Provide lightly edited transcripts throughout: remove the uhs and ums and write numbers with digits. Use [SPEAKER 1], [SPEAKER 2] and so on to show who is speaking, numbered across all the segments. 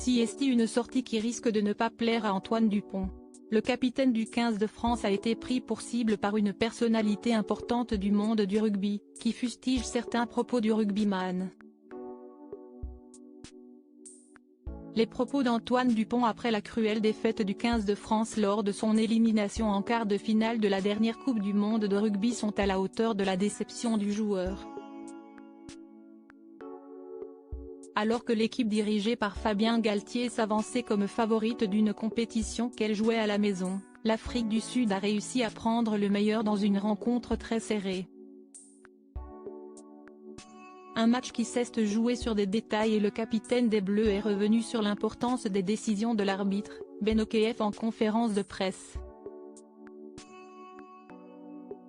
[SPEAKER 1] CST, une sortie qui risque de ne pas plaire à Antoine Dupont. Le capitaine du 15 de France a été pris pour cible par une personnalité importante du monde du rugby, qui fustige certains propos du rugbyman. Les propos d'Antoine Dupont après la cruelle défaite du 15 de France lors de son élimination en quart de finale de la dernière Coupe du monde de rugby sont à la hauteur de la déception du joueur. Alors que l'équipe dirigée par Fabien Galtier s'avançait comme favorite d'une compétition qu'elle jouait à la maison, l'Afrique du Sud a réussi à prendre le meilleur dans une rencontre très serrée. Un match qui s'est joué sur des détails et le capitaine des Bleus est revenu sur l'importance des décisions de l'arbitre, Ben Okeef en conférence de presse.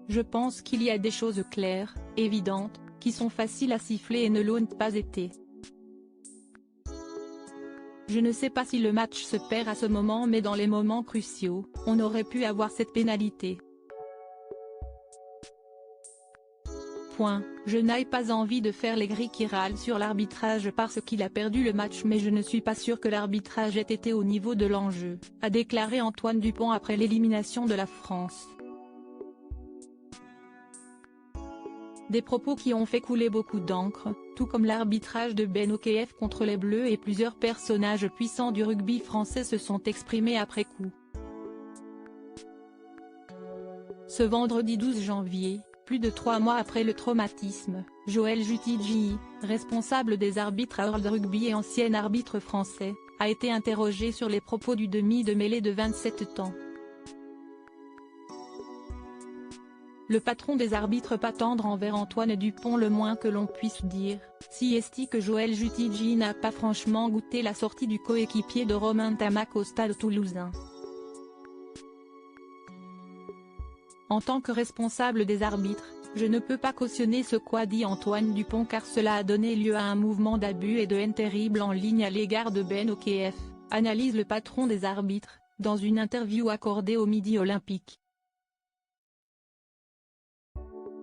[SPEAKER 1] Je pense qu'il y a des choses claires, évidentes, qui sont faciles à siffler et ne l'ont pas été. Je ne sais pas si le match se perd à ce moment, mais dans les moments cruciaux, on aurait pu avoir cette pénalité. Je n'ai pas envie de faire les gris qui râlent sur l'arbitrage parce qu'il a perdu le match, mais je ne suis pas sûr que l'arbitrage ait été au niveau de l'enjeu, a déclaré Antoine Dupont après l'élimination de la France. Des propos qui ont fait couler beaucoup d'encre, tout comme l'arbitrage de Ben Okeef contre les Bleus, et plusieurs personnages puissants du rugby français se sont exprimés après coup. Ce vendredi 12 janvier, plus de 3 mois après le traumatisme, Joël Jutidji, responsable des arbitres à World Rugby et ancien arbitre français, a été interrogé sur les propos du demi de mêlée de 27 ans. Le patron des arbitres pas tendre envers Antoine Dupont. Le moins que l'on puisse dire, CST, que Joël Jutidji n'a pas franchement goûté la sortie du coéquipier de Romain Ntamack au stade toulousain. En tant que responsable des arbitres, je ne peux pas cautionner ce qu'a dit Antoine Dupont, car cela a donné lieu à un mouvement d'abus et de haine terrible en ligne à l'égard de Ben Okeef, analyse le patron des arbitres, dans une interview accordée au Midi Olympique.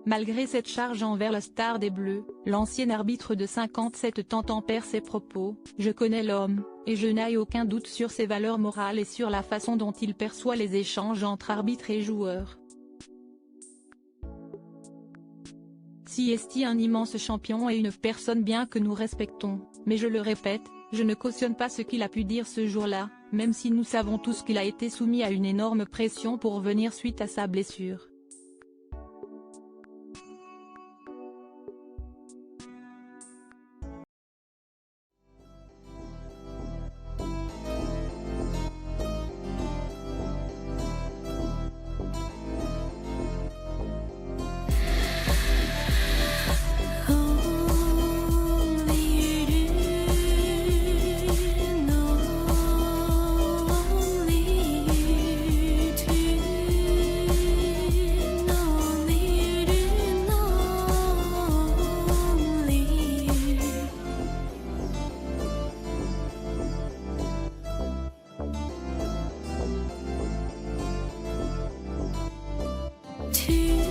[SPEAKER 1] Malgré cette charge envers la star des Bleus, l'ancien arbitre de 57 ans tempère ses propos. Je connais l'homme, et je n'ai aucun doute sur ses valeurs morales et sur la façon dont il perçoit les échanges entre arbitres et joueurs. CST, un immense champion et une personne bien que nous respectons, mais je le répète, je ne cautionne pas ce qu'il a pu dire ce jour-là, même si nous savons tous qu'il a été soumis à une énorme pression pour revenir suite à sa blessure.
[SPEAKER 2] To